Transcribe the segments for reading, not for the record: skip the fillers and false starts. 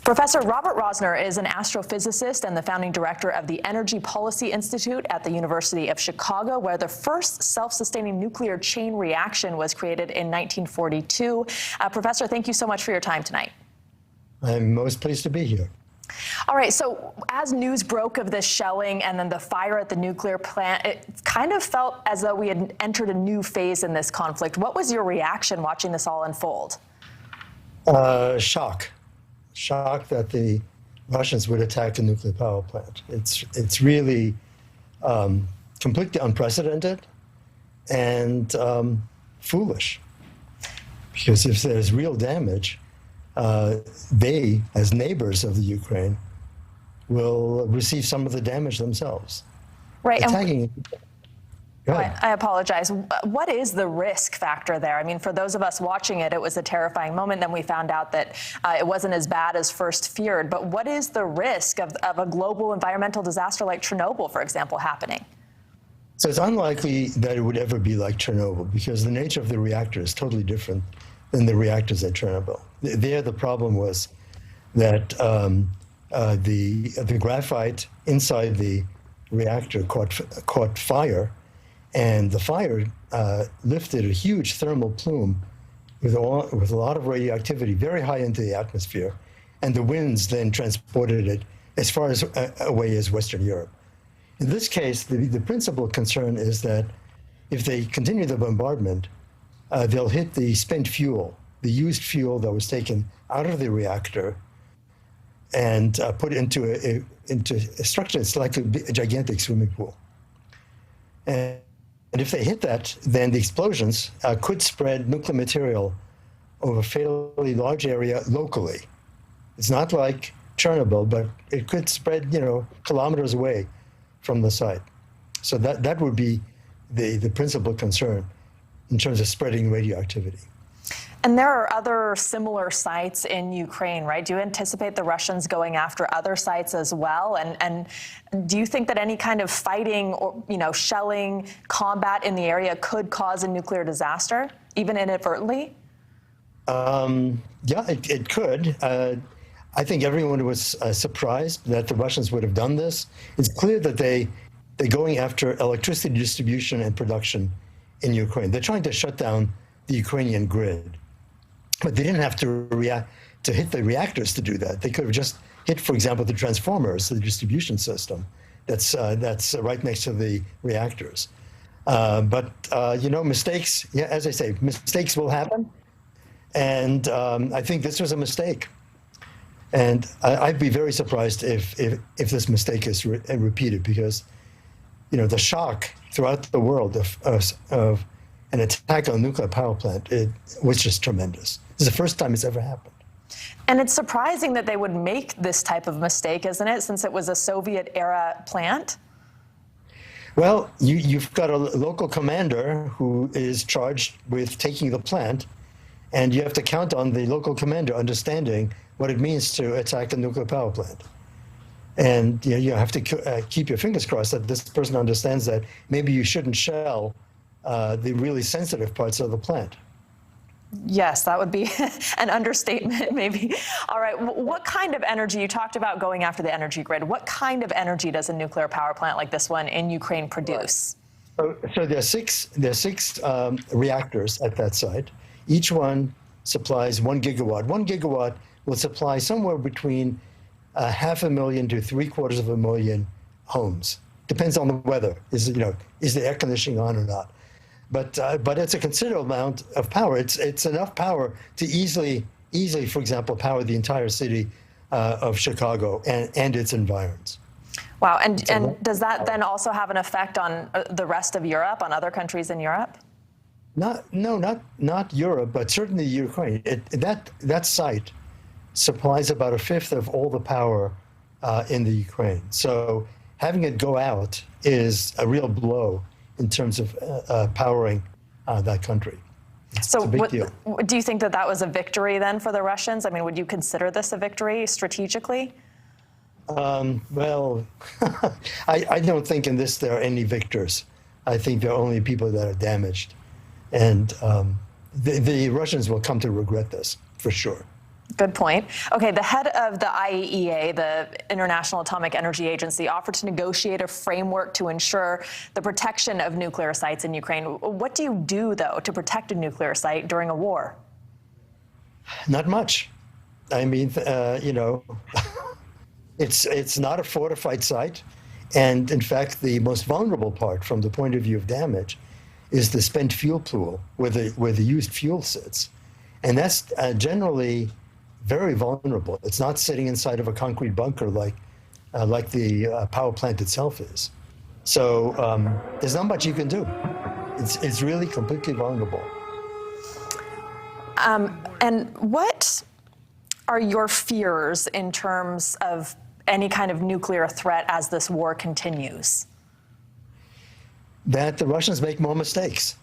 Professor Robert Rosner is an astrophysicist and the founding director of the Energy Policy Institute at the University of Chicago, where the first self-sustaining nuclear chain reaction was created in 1942. Professor, thank you so much for your time tonight. I'm most pleased to be here. All right, so as news broke of this shelling and then the fire at the nuclear plant, it kind of felt as though we had entered a new phase in this conflict. What was your reaction watching this all unfold? Shock that the Russians would attack a nuclear power plant. It's really completely unprecedented and foolish. Because if there's real damage, they, as neighbors of the Ukraine, will receive some of the damage themselves. Right. Attacking. I apologize. What is the risk factor there? I mean, for those of us watching it, it was a terrifying moment. Then we found out that it wasn't as bad as first feared. But what is the risk of a global environmental disaster like Chernobyl, for example, happening? So it's unlikely that it would ever be like Chernobyl because the nature of the reactor is totally different than the reactors at Chernobyl. There, the problem was that the graphite inside the reactor caught fire. And the fire lifted a huge thermal plume with a lot of radioactivity very high into the atmosphere. And the winds then transported it as far away as Western Europe. In this case, the principal concern is that if they continue the bombardment, they'll hit the spent fuel, the used fuel that was taken out of the reactor and put into a structure that's like a gigantic swimming pool. And if they hit that, then the explosions could spread nuclear material over a fairly large area locally. It's not like Chernobyl, but it could spread, kilometers away from the site. So that would be the principal concern in terms of spreading radioactivity. And there are other similar sites in Ukraine, right? Do you anticipate the Russians going after other sites as well? And do you think that any kind of fighting or, shelling, combat in the area could cause a nuclear disaster, even inadvertently? Yeah, it could. I think everyone was surprised that the Russians would have done this. It's clear that they're going after electricity distribution and production in Ukraine. They're trying to shut down the Ukrainian grid. But they didn't have to hit the reactors to do that. They could have just hit, for example, the transformers, the distribution system that's right next to the reactors. But mistakes, yeah, as I say, mistakes will happen. And I think this was a mistake. And I'd be very surprised if this mistake is repeated because, the shock throughout the world of an attack on a nuclear power plant, it was just tremendous. This is the first time it's ever happened. And it's surprising that they would make this type of mistake, isn't it, since it was a Soviet-era plant? Well, you've got a local commander who is charged with taking the plant, and you have to count on the local commander understanding what it means to attack a nuclear power plant. And you have to keep your fingers crossed that this person understands that maybe you shouldn't shell the really sensitive parts of the plant. Yes, that would be an understatement, maybe. All right, what kind of energy, you talked about going after the energy grid, what kind of energy does a nuclear power plant like this one in Ukraine produce? Right. So there are six reactors at that site. Each one supplies 1 gigawatt. 1 gigawatt will supply somewhere between 500,000 to 750,000 homes. Depends on the weather. Is the air conditioning on or not? But it's a considerable amount of power. It's enough power to easily, for example, power the entire city of Chicago and its environs. Wow, and does that then also have an effect on the rest of Europe, on other countries in Europe? Not Europe, but certainly Ukraine. That site supplies about a fifth of all the power in the Ukraine. So having it go out is a real blow in terms of powering that country. It's a big deal. Do you think that was a victory then for the Russians? I mean, would you consider this a victory strategically? Well, I don't think in this there are any victors. I think there are only people that are damaged. And the Russians will come to regret this, for sure. Good point. Okay, the head of the IAEA, the International Atomic Energy Agency, offered to negotiate a framework to ensure the protection of nuclear sites in Ukraine. What do you do, though, to protect a nuclear site during a war? Not much. I mean, it's not a fortified site. And in fact, the most vulnerable part from the point of view of damage is the spent fuel pool where the used fuel sits. And that's generally very vulnerable. It's not sitting inside of a concrete bunker like the power plant itself is. So there's not much you can do. It's really completely vulnerable. And what are your fears in terms of any kind of nuclear threat as this war continues? That the Russians make more mistakes,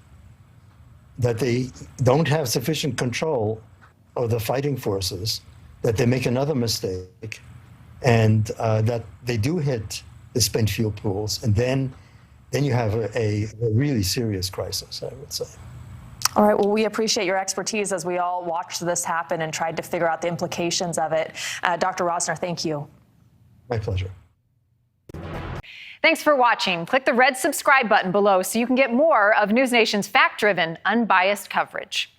that they don't have sufficient control of the fighting forces, that they make another mistake, and that they do hit the spent fuel pools, and then you have a really serious crisis, I would say. All right, well, we appreciate your expertise as we all watched this happen and tried to figure out the implications of it. Dr. Rosner, thank you. My pleasure. Thanks for watching. Click the red subscribe button below so you can get more of NewsNation's fact-driven, unbiased coverage.